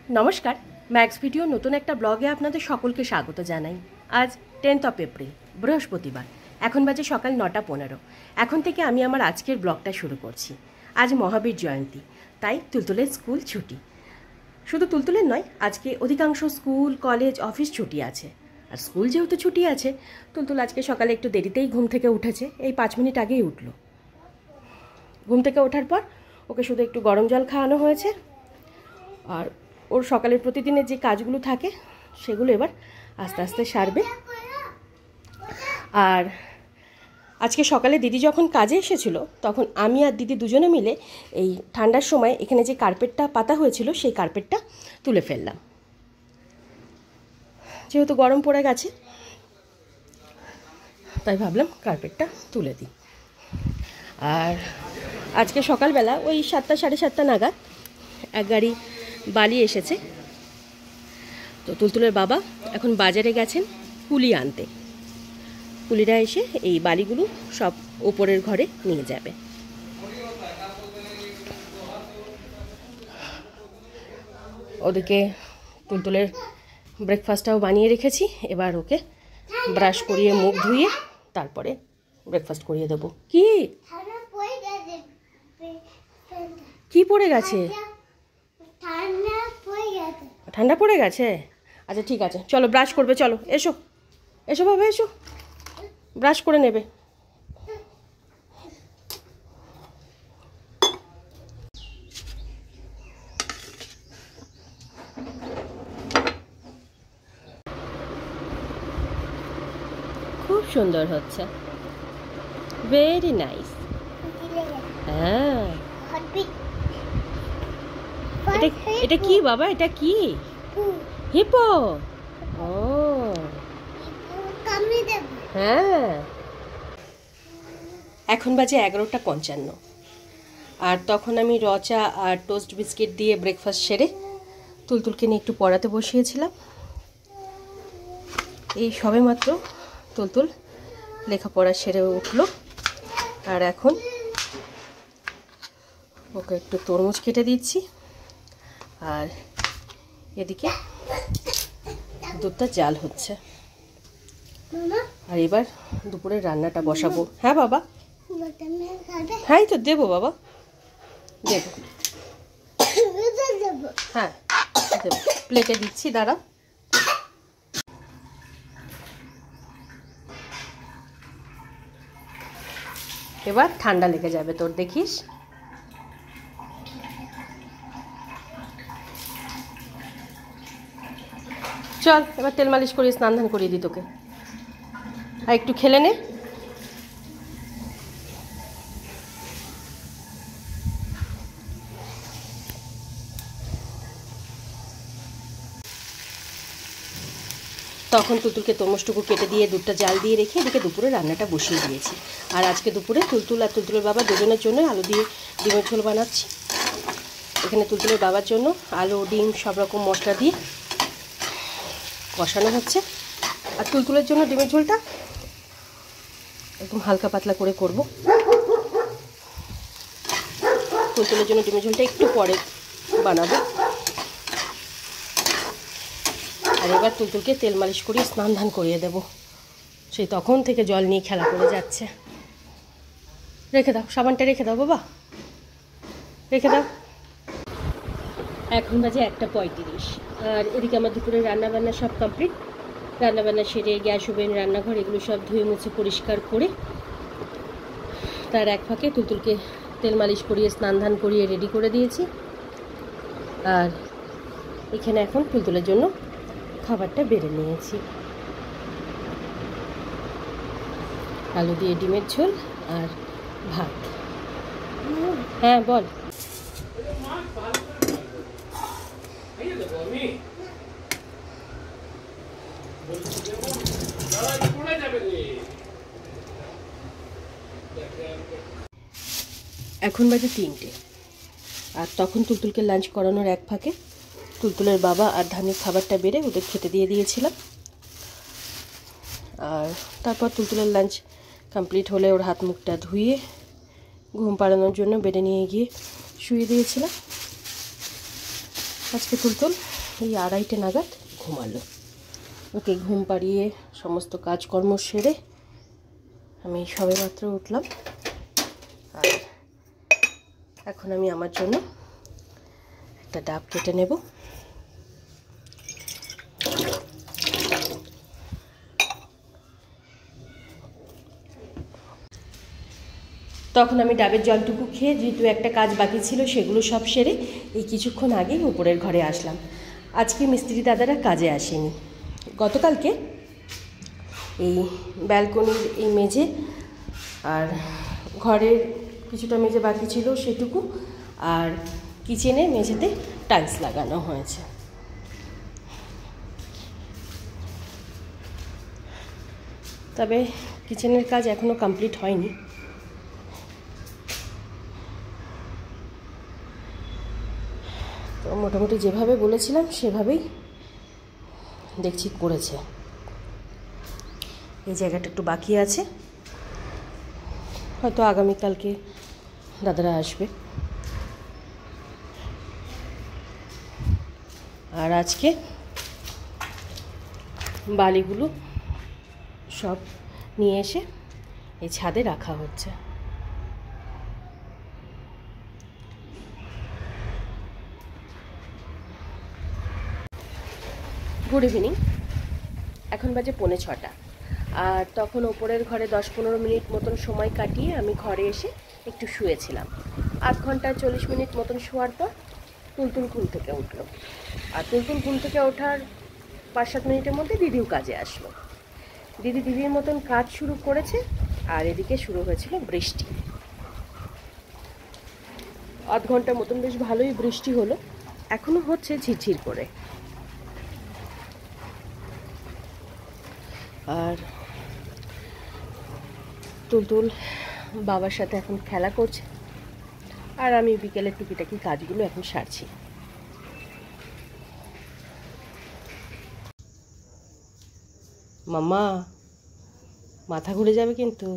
নমস্কার, max video নতুন একটা ব্লগে আপনাদের সকলকে স্বাগত জানাই। আজ 10th এপ্রিল, বৃহস্পতিবার। এখন বাজে সকাল 9:15। এখন থেকে আমি আমার আজকের ব্লগটা শুরু করছি। আজ মহাবীর জয়ন্তী, তাই তুলতুলের স্কুল ছুটি। শুধু তুলতুলের নয়, আজকে অধিকাংশ স্কুল, কলেজ, অফিস ছুটি আছে। আর স্কুল যেহেতু ছুটি আছে, তুলতুল আজকে সকালে একটু দেরিতেই ঘুম থেকে উঠেছে। এই 5 মিনিট আগেই উঠল। ঘুম থেকে ওঠার পর ওকে শুধু একটু গরম জল খাওয়ানো হয়েছে। আর ওর সকালের প্রতিদিনের যে কাজগুলো থাকে সেগুলো এবার আস্তে আস্তে সারবে। আর আজকে সকালে দিদি যখন কাজে এসেছিল, তখন আমি আর দিদি দুজনে মিলে এই ঠান্ডার সময় এখানে যে কার্পেটটা পাতা হয়েছিল সেই কার্পেটটা তুলে ফেললাম। যেহেতু গরম পড়ে গেছে, তাই ভাবলাম কার্পেটটা তুলে দিই। আর আজকে সকালবেলা ওই 7টা সাড়ে 7টা নাগাদ এক গাড়ি বালি এসেছে। তো তুলতুলের বাবা এখন বাজারে গেছেন কুলি আনতে। কুলিরা এসে এই বালিগুলো সব ওপরের ঘরে নিয়ে যাবে। ওদিকে তুলতুলের ব্রেকফাস্টটাও বানিয়ে রেখেছি। এবার ওকে ব্রাশ করিয়ে মুখ ধুইয়ে তারপরে ব্রেকফাস্ট করিয়ে দেবো। কি কি পড়ে গেছে? ঠান্ডা পড়ে গেছে? আচ্ছা ঠিক আছে, চলো ব্রাশ করবে। চলো এসো, এসো বাবা, এসো, ব্রাশ করে নেবে। খুব সুন্দর হচ্ছে, ভেরি নাইস। হ্যাঁ, এটা কি বাবা? এটা কি? হিপো? ও হ্যাঁ। এখন বাজে 11:55। আর তখন আমি রচা আর টোস্ট বিস্কিট দিয়ে ব্রেকফাস্ট সেরে তুলতুলকে নিয়ে একটু পড়াতে বসিয়েছিলাম। এই সবে মাত্র তুলতুল লেখাপড়া সেরে উঠলো। আর এখন ওকে একটু তরমুজ কেটে দিচ্ছি। আর এদিকে দুধটা জাল হচ্ছে। আর এবার দুপুরের রান্নাটা বসাবো। হ্যাঁ বাবা, হ্যাঁ তো দেবো বাবা, দেবো। হ্যাঁ দেবো, প্লেটে দিচ্ছি, দাঁড়া। এবার ঠান্ডা লেগে যাবে তোর, দেখিস। চল এবার তেল মালিশ করিয়ে স্নান ধান করিয়ে দিই তোকে। আর একটু খেলে নে। তখন তুলতুলকে তরমুজটুকু কেটে দিয়ে দুধটা জাল দিয়ে রেখে এদিকে দুপুরে রান্নাটা বসিয়ে দিয়েছি। আর আজকে দুপুরে তুলতুল আর তুলতুলের বাবা দুজনের জন্য আলু দিয়ে ডিমের ঝোল বানাচ্ছি। এখানে তুলতুলের বাবার জন্য আলু, ডিম সব রকম মশলা দিয়ে কষানো হচ্ছে। আর তুলতুলের জন্য ডিমের ঝোলটা একদম হালকা পাতলা করে করব। তুলতুলের জন্য ডিমের ঝোলটা একটু পরে বানাবো। আর এবার তুলতুলকে তেল মালিশ করিয়ে স্নান ধান করিয়ে দেবো। সেই তখন থেকে জল নিয়ে খেলা করে যাচ্ছে। রেখে দাও, সাবানটা রেখে দাও বাবা, রেখে দাও। এখন বাজে 1:35। আর এদিকে আমার দুপুরের রান্নাবান্না সব কমপ্লিট। রান্নাবান্না সেরে গ্যাস ওভেন, রান্নাঘর এগুলো সব ধুয়ে মুছে পরিষ্কার করে তার এক ফাঁকে তুলতুলকে তেল মালিশ করিয়ে স্নান ধান করিয়ে রেডি করে দিয়েছি। আর এখানে এখন তুলতুলের জন্য খাবারটা বেড়ে নিয়েছি। আলু দিয়ে ডিমের ঝোল আর ভাত। হ্যাঁ বল। এখন বাজে 3টে। আর তখন তুলতুলকে লাঞ্চ করানোর এক ফাঁকে তুলতুলের বাবা আর ধানের খাবারটা বেড়ে ওদের খেতে দিয়ে দিয়েছিলাম। আর তারপর তুলতুলের লাঞ্চ কমপ্লিট হলে ওর হাত মুখটা ধুয়ে ঘুম পাড়ানোর জন্য বেডে নিয়ে গিয়ে শুয়ে দিয়েছিলাম। আজকে তুলতুল এই 2:30 নাগাদ ঘুমালো। ওকে ঘুম পাড়িয়ে সমস্ত কাজকর্ম সেরে আমি সবেমাত্র উঠলাম। আর এখন আমি আমার জন্য একটা ডাব কেটে নেব। তখন আমি ডাবের জলটুকু খেয়ে যেহেতু একটা কাজ বাকি ছিল সেগুলো সব সেরে এই কিছুক্ষণ আগেই উপরের ঘরে আসলাম। আজকে মিস্ত্রি দাদারা কাজে আসেনি। গতকালকে এই ব্যালকনির এই মেঝে আর ঘরের কিছুটা মেঝে বাকি ছিল সেটুকু, আর কিচেনে মেঝেতে টাইলস লাগানো হয়েছে। তবে কিচেনের কাজ এখনও কমপ্লিট হয়নি। তো মোটামুটি যেভাবে বলেছিলাম সেভাবেই দেখছি করেছে। এই জায়গাটা একটু বাকি আছে, হয়তো আগামীকালকে দাদারা আসবে। আর আজকে বালিগুলো সব নিয়ে এসে এই ছাদে রাখা হচ্ছে। Good evening. এখন বাজে 5:45, আর তখন ওপরের ঘরে 10-15 মিনিট মতন সময় কাটিয়ে আমি ঘরে এসে একটু শুয়েছিলাম। 8 ঘন্টা 40 মিনিট মতন শোয়ার পর তুলতুল ঘুম থেকে উঠলো। আর তুলতুল ঘুম থেকে ওঠার 5-7 মিনিটের মধ্যে দিদিও কাজে আসলো। দিদির মতন কাজ শুরু করেছে, আর এদিকে শুরু হয়েছিল বৃষ্টি। আধ ঘন্টার মতন বেশ ভালোই বৃষ্টি হলো, এখনো হচ্ছে ঝিরঝির করে। আর তুলতুল বাবার সাথে এখন খেলা করছে, আর আমি বিকেলের টুকিটাকি কাজগুলো এখন সারছি। মাম্মা, মাথা ঘুরে যাবে কিন্তু।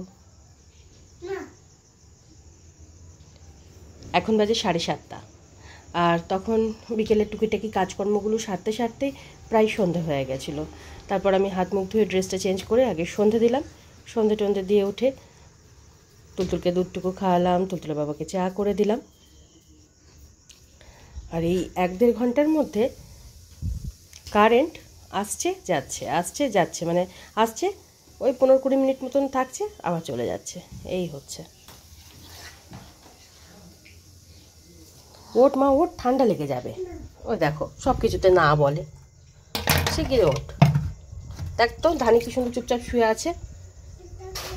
এখন বাজে 7:30, আর তখন বিকেলের টুকিটাকি কাজকর্মগুলো সারতে সারতে প্রায় সন্ধে হয়ে গেছিলো। তারপর আমি হাত মুখ ধুয়ে ড্রেসটা চেঞ্জ করে আগে সন্ধে দিলাম। সন্ধে টন্ধে দিয়ে উঠে তুলতুলকে দুধটুকু খাওয়ালাম, তুলতুলের বাবাকে চা করে দিলাম। আর এই 1-1.5 ঘন্টার মধ্যে কারেন্ট আসছে যাচ্ছে, মানে আসছে ওই 15-20 মিনিট মতন থাকছে, আবার চলে যাচ্ছে, এই হচ্ছে। ওঠ মা ওঠ, ঠান্ডা লেগে যাবে। ওই দেখো সব কিছুতে না বলে, শিগগিরি ওঠ। দেখ তো ধানি কি সুন্দর চুপচাপ শুয়ে আছে,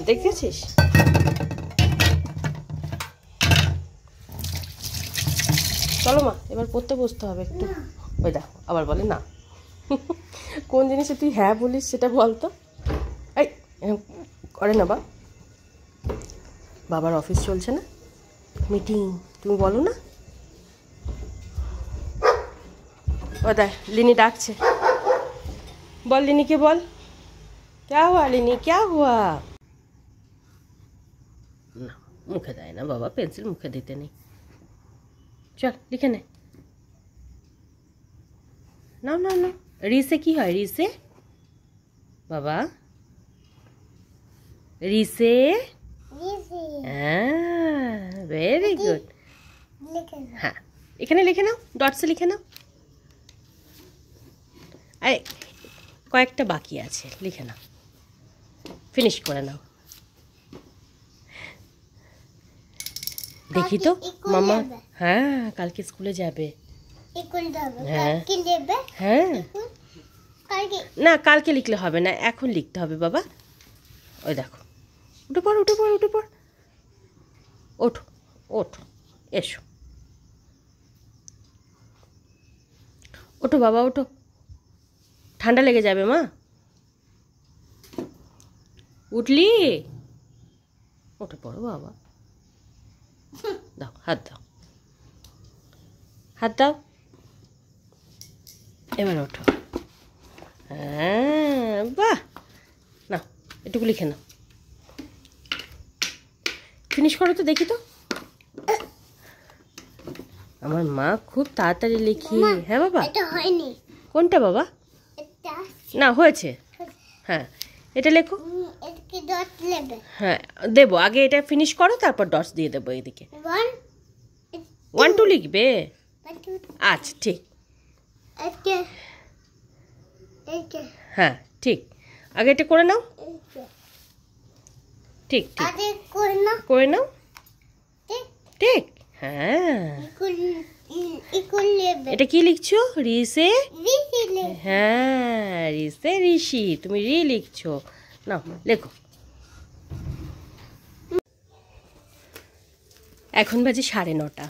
দেখেছিস? চলো মা, এবার পড়তে বসতে হবে একটু। ওই দেখো আবার বলে না। কোন জিনিসে তুই হ্যাঁ বলিস সেটা বলতো। এই করে না বাবার অফিস চলছে না, মিটিং, তুমি বলো না। ও দেখ লিনি ডাকছে, বল লিনিকে বল। ক্যা হুয়া লিনি, ক্যা হুয়া? না মুখে দেয় না বাবা, পেন্সিল মুখে দিতে নেই। চল লিখে নে। না না না, রিসে কি হয়? রিসে বাবা, রিসে। হ্যাঁ ভেরি গুড। হ্যাঁ এখানে লিখে নাও, ডটসে লিখে নাও। আরে কয়েকটা বাকি আছে, লিখে নাও, ফিনিশ করে নাও। দেখি তো মামা। হ্যাঁ কালকে স্কুলে যাবে। হ্যাঁ হ্যাঁ, না কালকে লিখলে হবে না, এখন লিখতে হবে বাবা। ওই দেখো, উঠে পড় উঠে পড় উঠে পড়, ওঠো ওঠো, এসো, ওঠো বাবা ওঠো, ঠান্ডা লেগে যাবে মা। উঠলি? উঠে পড়ো বাবা, দাও হাত দাও, হাত দাও, এবার ওঠো। হ্যাঁ বাহ, না এটুকু লিখে নাও, ফিনিশ করো তো দেখি তো। আমার মা খুব তাড়াতাড়ি লিখি। হ্যাঁ বাবা, এটা হয়নি। কোনটা বাবা? এটা না, হয়েছে। হ্যাঁ, এটা লেখো। এটাকে ডট নেবে। হ্যাঁ দেবো, আগে এটা ফিনিশ করো, তারপর ডটস দিয়ে দেবো এইদিকে। 1 2 লিখবে? আচ্ছা ঠিক। এটা এটা হ্যাঁ ঠিক, আগে এটা করে নাও। এটা ঠিক ঠিক আরে কোন না করে নাও। ঠিক ঠিক, হ্যাঁ। ইকুল নেবে। এটা কি লিখছো? রিসে? রিসি নেবে। হ্যাঁ, রিসে ঋষি, তুমি রি লিখছো। নাও লেখো। এখন বাজে 9:30,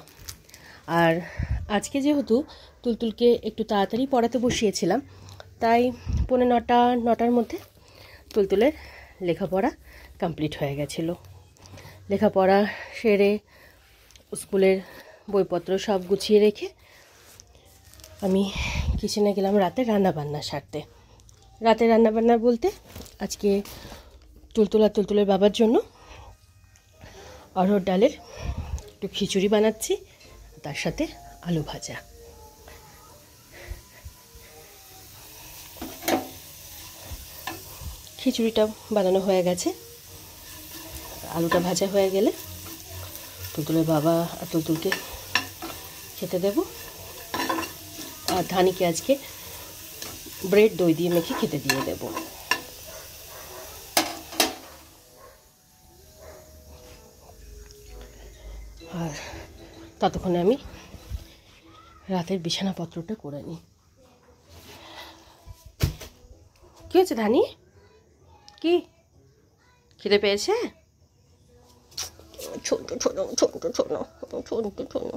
আর আজকে যেহেতু তুলতুলকে একটু তাড়াতাড়ি পড়াতে বসিয়েছিলাম, তাই 9:45-9টার মধ্যে তুলতুলের লেখাপড়া কমপ্লিট হয়ে গেছিলো। লেখাপড়া সেরে স্কুলের বইপত্র সব গুছিয়ে রেখে আমি কিচেনে গেলাম রাতে রান্নাবান্না সারতে। রাতে রান্নাবান্না বলতে আজকে তুলতুলের বাবার জন্য অরহর ডালের একটু খিচুড়ি বানাচ্ছি, তার সাথে আলু ভাজা। খিচুড়িটা বানানো হয়ে গেছে, আলুটা ভাজা হয়ে গেলে তুলতুলের বাবা আর তুলতুলকে খেতে দেব। আর ধানিকে আজকে ব্রেড দই দিয়ে মেখে খেতে দিয়ে দেব। আর ততক্ষণে আমি রাতের বিছানাপত্রটা করে নিই। কি হয়েছে ধানি? কি খিদে পেয়েছে? ছোট ছোট ছোট ছোট ছোট ছোট।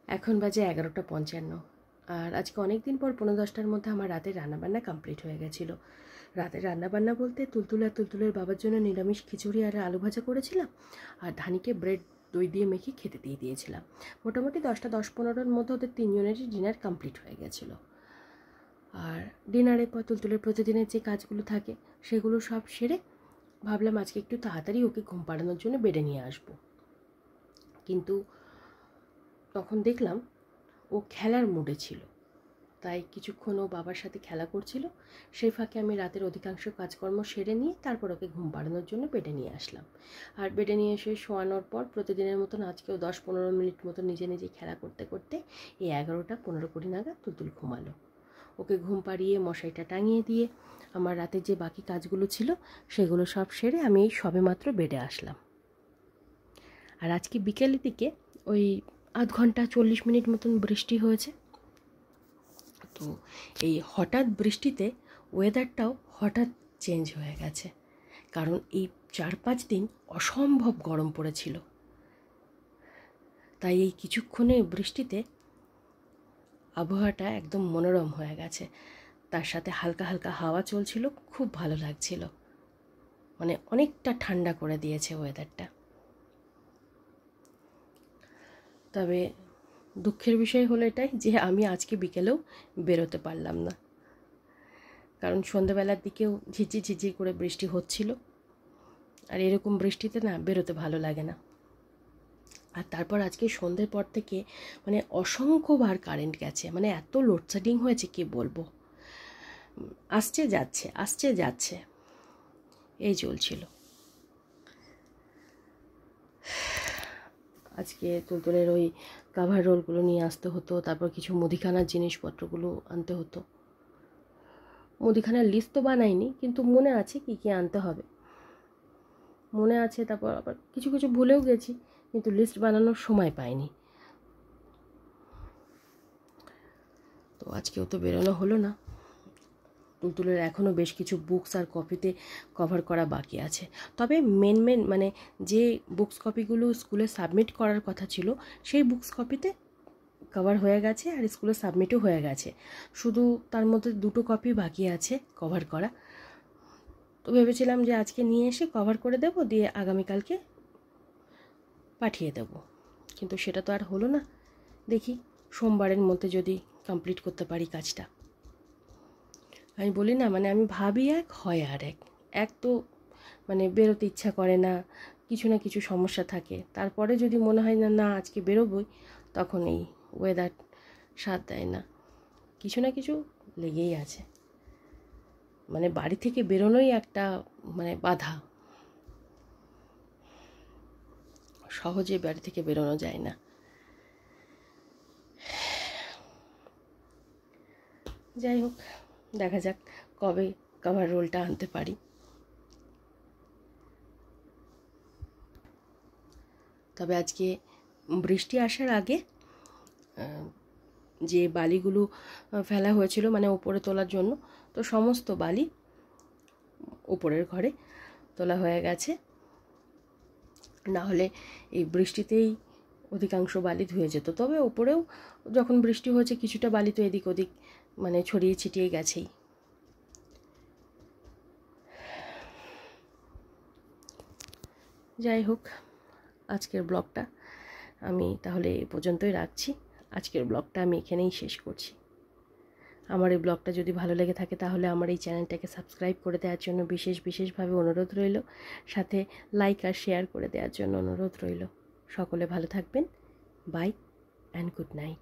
এখন বাজে 11:55, আর আজকে অনেক দিন পর 9:10টার মধ্যে আমার রাতের রান্নাবান্না কমপ্লিট হয়ে গেছিলো। রাতের রান্নাবান্না বলতে তুলতুলের বাবার জন্য নিরামিষ খিচুড়ি আর আলু ভাজা করেছিলাম, আর ধানিকে ব্রেড দই দিয়ে মেখে খেতে দিয়ে দিয়েছিলাম। মোটামুটি 10:10-15-র মধ্যে ওদের 3 জনেরই ডিনার কমপ্লিট হয়ে গেছিলো। আর ডিনারের পর তুলতুলের প্রতিদিনের যে কাজগুলো থাকে সেগুলো সব সেরে ভাবলাম আজকে একটু তাড়াতাড়ি ওকে ঘুম পাড়ানোর জন্য বেডে নিয়ে আসবো। কিন্তু তখন দেখলাম ও খেলার মুডে ছিল, তাই কিছুক্ষণ ও বাবার সাথে খেলা করছিল। সেই ফাঁকে আমি রাতের অধিকাংশ কাজকর্ম সেরে নিয়ে তারপর ওকে ঘুম পাড়ানোর জন্য বেডে নিয়ে আসলাম। আর বেডে নিয়ে এসে শোয়ানোর পর প্রতিদিনের মতন আজকেও 10-15 মিনিট মতো নিজে নিজে খেলা করতে করতে এই 11:15-20 নাগাদ তুলতুল ঘুমালো। ওকে ঘুম পাড়িয়ে মশারিটা টাঙিয়ে দিয়ে আমার রাতে যে বাকি কাজগুলো ছিল সেগুলো সব সেরে আমি এই সবেমাত্র বেডে আসলাম। আর আজকে বিকেলের দিকে ওই আধ ঘন্টা 40 মিনিট মতন বৃষ্টি হয়েছে। তো এই হঠাৎ বৃষ্টিতে ওয়েদারটাও হঠাৎ চেঞ্জ হয়ে গেছে, কারণ এই 4-5 দিন অসম্ভব গরম পড়েছিল। তাই এই কিছুক্ষণের বৃষ্টিতে আবহাওয়াটা একদম মনোরম হয়ে গেছে, তার সাথে হালকা হালকা হাওয়া চলছিল, খুব ভালো লাগছিল। মানে অনেকটা ঠান্ডা করে দিয়েছে ওয়েদারটা। তবে দুঃখের বিষয় হলো এটাই যে আমি আজকে বিকেলেও বেরোতে পারলাম না, কারণ সন্ধ্যাবেলার দিকেও ঝিরঝির করে বৃষ্টি হচ্ছিল, আর এরকম বৃষ্টিতে না বেরোতে ভালো লাগে না। আর তারপর আজকে সন্ধ্যের পর থেকে মানে অসংখ্যবার কারেন্ট গেছে, মানে এত লোডশেডিং হয়েছে কি বলবো। আসছে যাচ্ছে এই চলছিল। আজকে তুলতুলের ওই কাভার রোলগুলো নিয়ে আসতে হতো, তারপর কিছু মুদিখানার জিনিসপত্রগুলো আনতে হতো। মুদিখানার লিস্ট তো বানাইনি, কিন্তু মনে আছে কি কি আনতে হবে মনে আছে। তারপর আবার কিছু কিছু ভুলেও গেছি, কিন্তু লিস্ট বানানোর সময় পাইনি। তো আজকেও তো বেরোনো হলো না। তুলতুলের এখনও বেশ কিছু বুকস আর কপিতে কভার করা বাকি আছে। তবে মেন মানে যে বুকস কপিগুলো স্কুলে সাবমিট করার কথা ছিল সেই বুকস কপিতে কভার হয়ে গেছে, আর স্কুলে সাবমিটও হয়ে গেছে। শুধু তার মধ্যে 2টো কপি বাকি আছে কভার করা। তো ভেবেছিলাম যে আজকে নিয়ে এসে কভার করে দেব, দিয়ে আগামীকালকে পাঠিয়ে দেব, কিন্তু সেটা তো আর হলো না। দেখি সোমবারের মধ্যে যদি কমপ্লিট করতে পারি কাজটা। আমি বলি না, মানে আমি ভাবি এক, হয় আর এক। এক তো মানে বেরোতে ইচ্ছা করে না, কিছু না কিছু সমস্যা থাকে। তারপরে যদি মনে হয় না না আজকে বেরোবই, তখন এই ওয়েদার সাথ দেয় না, কিছু না কিছু লেগেই আছে। মানে বাড়ি থেকে বেরোনোই একটা মানে বাধা, সহজে বাড়ি থেকে বেরোনো যায় না। যাই হোক, দেখা যাক কবে কভার রোলটা আনতে পারি। তবে আজকে বৃষ্টি আসার আগে যে বালিগুলো ফেলা হয়েছিল মানে উপরে তোলার জন্য, তো সমস্ত বালি উপরের ঘরে তোলা হয়ে গেছে। না হলে এই বৃষ্টিতেই অধিকাংশ বালি ধুয়ে যেত। তবে উপরেও যখন বৃষ্টি হয়েছে কিছুটা বালি তো এদিক ওদিক মানে ছড়িয়ে ছিটিয়ে গেছেই। যাই হোক, আজকের ব্লগটা আমি তাহলে এ পর্যন্তই রাখছি। আজকের ব্লগটা আমি এখানেই শেষ করছি। আমার এই ব্লগটা যদি ভালো লেগে থাকে তাহলে আমার এই চ্যানেলটাকে সাবস্ক্রাইব করে দেওয়ার জন্য বিশেষভাবে অনুরোধ রইল, সাথে লাইক আর শেয়ার করে দেওয়ার জন্য অনুরোধ রইল। সকলে ভালো থাকবেন। Bye and good night.